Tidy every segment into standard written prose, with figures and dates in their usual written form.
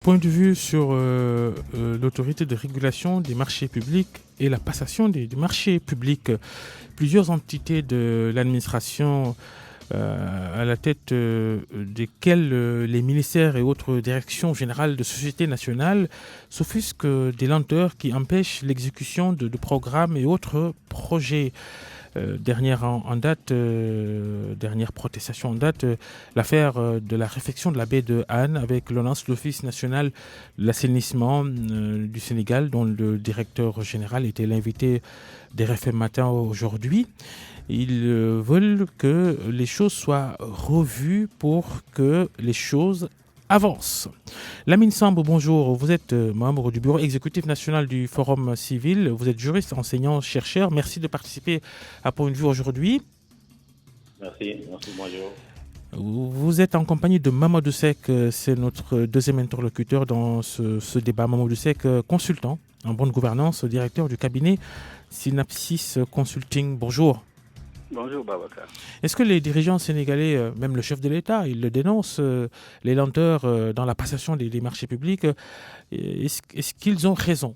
point de vue sur l'autorité de régulation des marchés publics et la passation des marchés publics. Plusieurs entités de l'administration à la tête desquelles les ministères et autres directions générales de société nationale s'offusquent des lenteurs qui empêchent l'exécution de programmes et autres projets. Dernière protestation en date, l'affaire de la réfection de la baie de Han avec l'Office national de l'assainissement du Sénégal, dont le directeur général était l'invité d'RFM Matin aujourd'hui. Ils veulent que les choses soient revues pour que les choses avance. Lamine Samb, bonjour. Vous êtes membre du bureau exécutif national du Forum civil. Vous êtes juriste, enseignant, chercheur. Merci de participer à Point de vue aujourd'hui. Merci, bonjour. Vous êtes en compagnie de Mamadou Seck, c'est notre deuxième interlocuteur dans ce débat. Mamadou Seck, consultant en bonne gouvernance, directeur du cabinet Synapsis Consulting. Bonjour. Bonjour Babacar. Est-ce que les dirigeants sénégalais, même le chef de l'État, ils le dénoncent, les lenteurs dans la passation des marchés publics, est-ce qu'ils ont raison?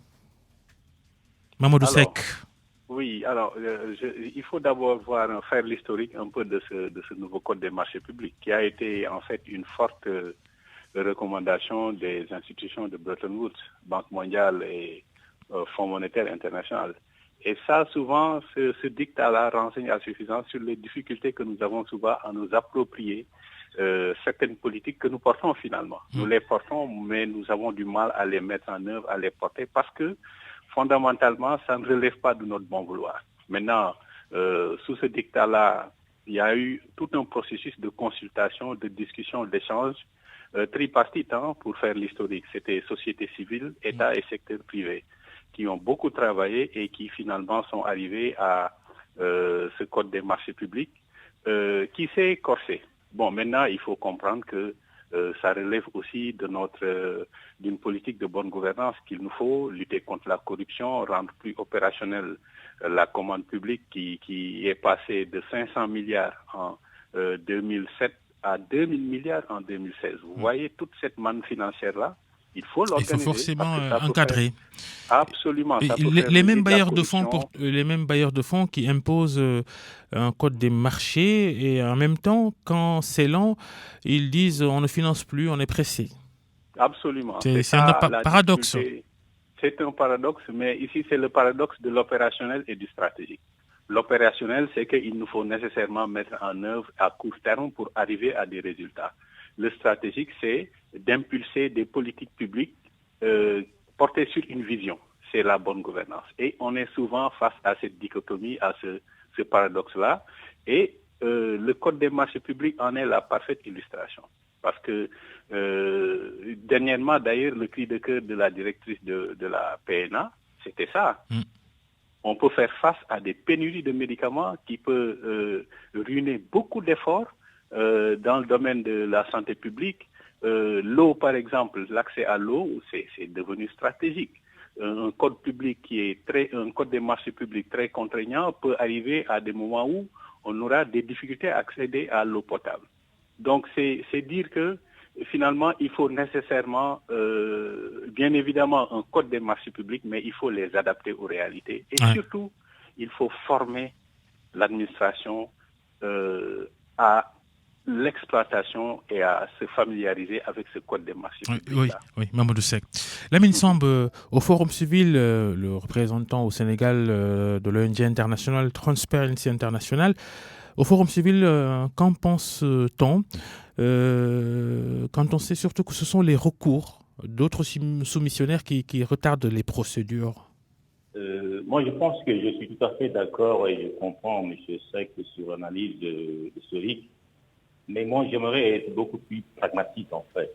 Mamadou Seck. Oui, alors il faut d'abord faire l'historique un peu de ce nouveau code des marchés publics qui a été en fait une forte recommandation des institutions de Bretton Woods, Banque mondiale et Fonds monétaire international. Et ça, souvent, ce dictat-là renseigne à suffisance sur les difficultés que nous avons souvent à nous approprier certaines politiques que nous portons finalement. Nous les portons, mais nous avons du mal à les mettre en œuvre, à les porter, parce que fondamentalement, ça ne relève pas de notre bon vouloir. Maintenant, sous ce dictat-là, il y a eu tout un processus de consultation, de discussion, d'échange tripartite pour faire l'historique. C'était société civile, État et secteur privé, qui ont beaucoup travaillé et qui finalement sont arrivés à ce code des marchés publics qui s'est corsé. Bon, maintenant, il faut comprendre que ça relève aussi d'une politique de bonne gouvernance qu'il nous faut lutter contre la corruption, rendre plus opérationnelle la commande publique qui est passée de 500 milliards en 2007 à 2000 milliards en 2016. Vous voyez toute cette manne financière-là. Il faut l'organiser. Il faut forcément encadrer. Absolument. Les mêmes bailleurs de fonds qui imposent un code des marchés et en même temps, quand c'est lent, ils disent on ne finance plus, on est pressé. Absolument. C'est un paradoxe. C'est un paradoxe, mais ici c'est le paradoxe de l'opérationnel et du stratégique. L'opérationnel, c'est qu'il nous faut nécessairement mettre en œuvre à court terme pour arriver à des résultats. Le stratégique, c'est d'impulser des politiques publiques portées sur une vision. C'est la bonne gouvernance. Et on est souvent face à cette dichotomie, à ce paradoxe-là. Et le Code des marchés publics en est la parfaite illustration. Parce que dernièrement, d'ailleurs, le cri de cœur de la directrice de la PNA, c'était ça. On peut faire face à des pénuries de médicaments qui peuvent ruiner beaucoup d'efforts dans le domaine de la santé publique. L'eau, par exemple, l'accès à l'eau, c'est devenu stratégique. Un code public un code des marchés publics très contraignant peut arriver à des moments où on aura des difficultés à accéder à l'eau potable. Donc, c'est dire que finalement, il faut nécessairement, bien évidemment, un code des marchés publics, mais il faut les adapter aux réalités. Et surtout, il faut former l'administration à l'exploitation et à se familiariser avec ce code des marchés publics. Oui, Mamadou Seck. Lamine Samb, au Forum civil, le représentant au Sénégal de l'ONG internationale Transparency International, au Forum civil, qu'en pense-t-on quand on sait surtout que ce sont les recours d'autres soumissionnaires qui retardent les procédures? Moi, je pense que je suis tout à fait d'accord et je comprends M. Seck sur l'analyse historique. Mais moi, j'aimerais être beaucoup plus pragmatique, en fait.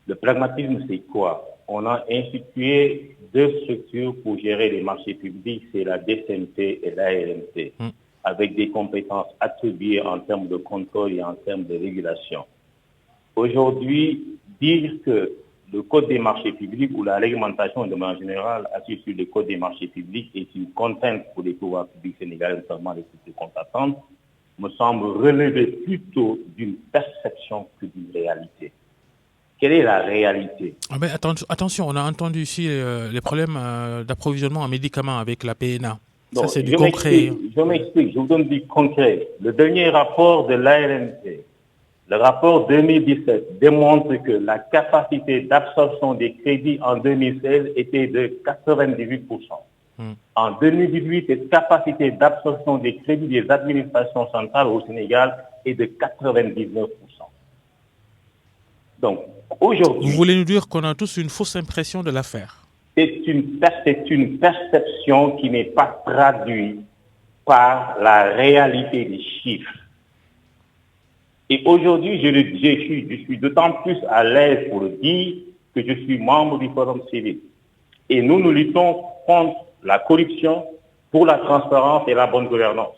Le pragmatisme, c'est quoi? On a institué deux structures pour gérer les marchés publics, c'est la DCMT et l'ARMT, avec des compétences attribuées en termes de contrôle et en termes de régulation. Aujourd'hui, dire que le Code des marchés publics ou la réglementation de manière générale assise sur le Code des marchés publics est une contrainte pour les pouvoirs publics sénégalais, notamment les structures contractantes, me semble relever plutôt d'une perception que d'une réalité. Quelle est la réalité? Attention, on a entendu ici les problèmes d'approvisionnement en médicaments avec la PNA. Non, Ça, c'est du concret. Je m'explique, je vous donne du concret. Le dernier rapport de l'ARNP, le rapport 2017, démontre que la capacité d'absorption des crédits en 2016 était de 98%. En 2018, cette capacité d'absorption des crédits des administrations centrales au Sénégal est de 99%. Donc, aujourd'hui... Vous voulez nous dire qu'on a tous une fausse impression de l'affaire? C'est une perception qui n'est pas traduite par la réalité des chiffres. Et aujourd'hui, je suis d'autant plus à l'aise pour le dire que je suis membre du Forum civil. Et nous luttons contre la corruption, pour la transparence et la bonne gouvernance.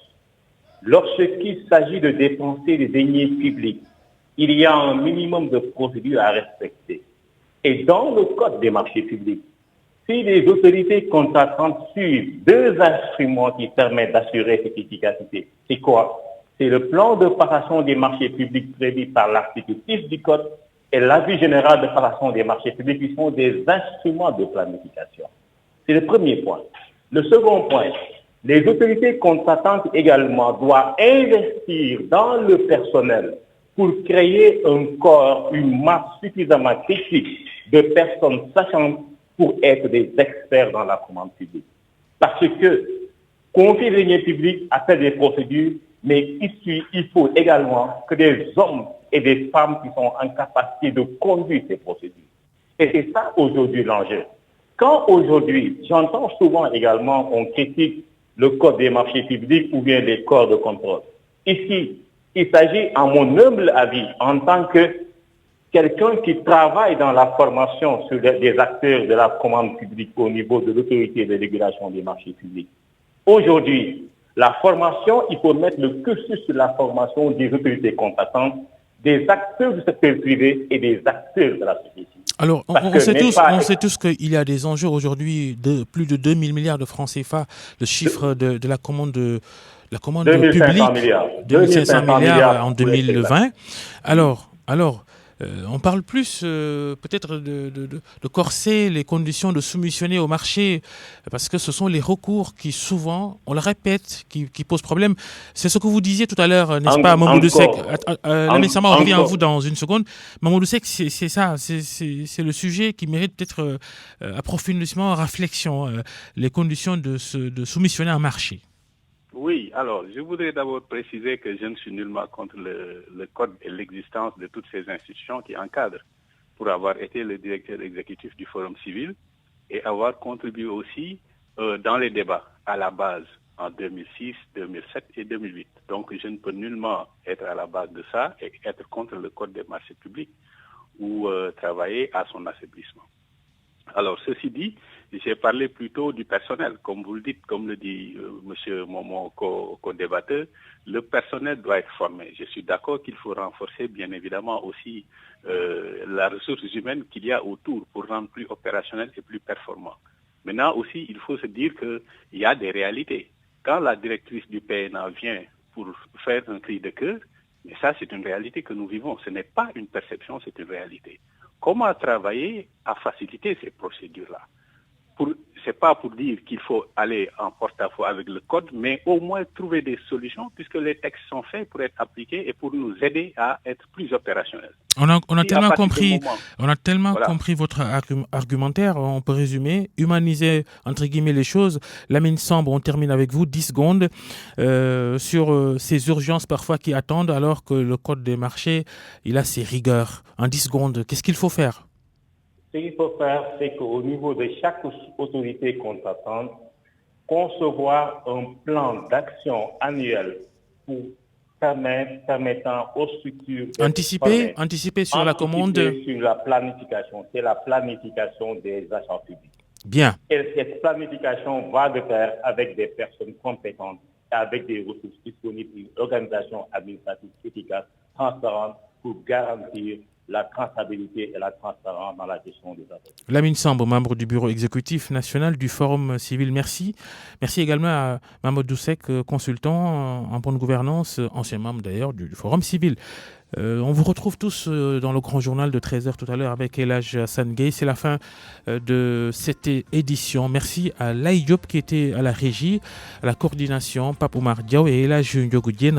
Lorsqu'il s'agit de dépenser des deniers publics, il y a un minimum de procédures à respecter. Et dans le Code des marchés publics, si les autorités contractantes suivent deux instruments qui permettent d'assurer cette efficacité, c'est quoi? C'est le plan de passation des marchés publics prévu par l'article 6 du Code et l'avis général de passation des marchés publics qui sont des instruments de planification. C'est le premier point. Le second point, les autorités contractantes également doivent investir dans le personnel pour créer un corps, une masse suffisamment critique de personnes sachantes pour être des experts dans la commande publique. Parce que confier les deniers publics appelle des procédures, mais ici, il faut également que des hommes et des femmes qui sont en capacité de conduire ces procédures. Et c'est ça aujourd'hui l'enjeu. Quand aujourd'hui, j'entends souvent également on critique le code des marchés publics ou bien les corps de contrôle. Ici, il s'agit, à mon humble avis, en tant que quelqu'un qui travaille dans la formation sur des acteurs de la commande publique au niveau de l'autorité de régulation des marchés publics. Aujourd'hui, la formation, il faut mettre le cursus sur la formation des autorités contractantes, des acteurs du secteur privé et des acteurs de la société. Alors, on sait tous qu'il y a des enjeux aujourd'hui de plus de 2 000 milliards de francs CFA, le chiffre de la commande publique, 2 500 milliards en 2020. Alors, on parle plus peut-être de corser les conditions de soumissionner au marché, parce que ce sont les recours qui souvent, on le répète, qui posent problème. C'est ce que vous disiez tout à l'heure, n'est-ce pas, Mamoudou Seck? Lamine Samba, on revient à vous dans une seconde. Mamoudou Seck, c'est ça, c'est le sujet qui mérite peut-être approfondissement, réflexion, les conditions de soumissionner un marché. Oui, alors, je voudrais d'abord préciser que je ne suis nullement contre le code et l'existence de toutes ces institutions qui encadrent, pour avoir été le directeur exécutif du Forum civil et avoir contribué aussi dans les débats à la base en 2006, 2007 et 2008. Donc, je ne peux nullement être à la base de ça et être contre le code des marchés publics ou travailler à son assouplissement. Alors, ceci dit, j'ai parlé plutôt du personnel. Comme vous le dites, comme le dit M. Momon, co-débatteur, le personnel doit être formé. Je suis d'accord qu'il faut renforcer, bien évidemment, aussi la ressource humaine qu'il y a autour pour rendre plus opérationnel et plus performant. Maintenant aussi, il faut se dire qu'il y a des réalités. Quand la directrice du PNA vient pour faire un cri de cœur, mais ça, c'est une réalité que nous vivons. Ce n'est pas une perception, c'est une réalité. Comment travailler à faciliter ces procédures-là? Ce n'est pas pour dire qu'il faut aller en porte-à-faux avec le code, mais au moins trouver des solutions puisque les textes sont faits pour être appliqués et pour nous aider à être plus opérationnels. On a tellement compris votre argumentaire, on peut résumer, humaniser entre guillemets les choses. Lamine Samba, on termine avec vous, 10 secondes, sur ces urgences parfois qui attendent alors que le code des marchés, il a ses rigueurs. En 10 secondes, qu'est-ce qu'il faut faire? Ce qu'il faut faire, c'est qu'au niveau de chaque autorité contractante, concevoir un plan d'action annuel pour permettant aux structures anticiper sur la commande, sur la planification. C'est la planification des achats publics. Bien. Et cette planification va de pair avec des personnes compétentes, avec des ressources disponibles, une organisation administrative efficace, transparente, pour garantir la traçabilité et la transparence dans la gestion des affaires. Lamine Sambo, membre du bureau exécutif national du Forum civil, merci. Merci également à Mahmoud Doucek, consultant en bonne gouvernance, ancien membre d'ailleurs du Forum civil. On vous retrouve tous dans le grand journal de 13h tout à l'heure avec Elhadj Hassan Gueye. C'est la fin de cette édition. Merci à Laï Diop qui était à la régie, à la coordination, Pape Oumar Diaw et Elhadj Ndiogou Diène.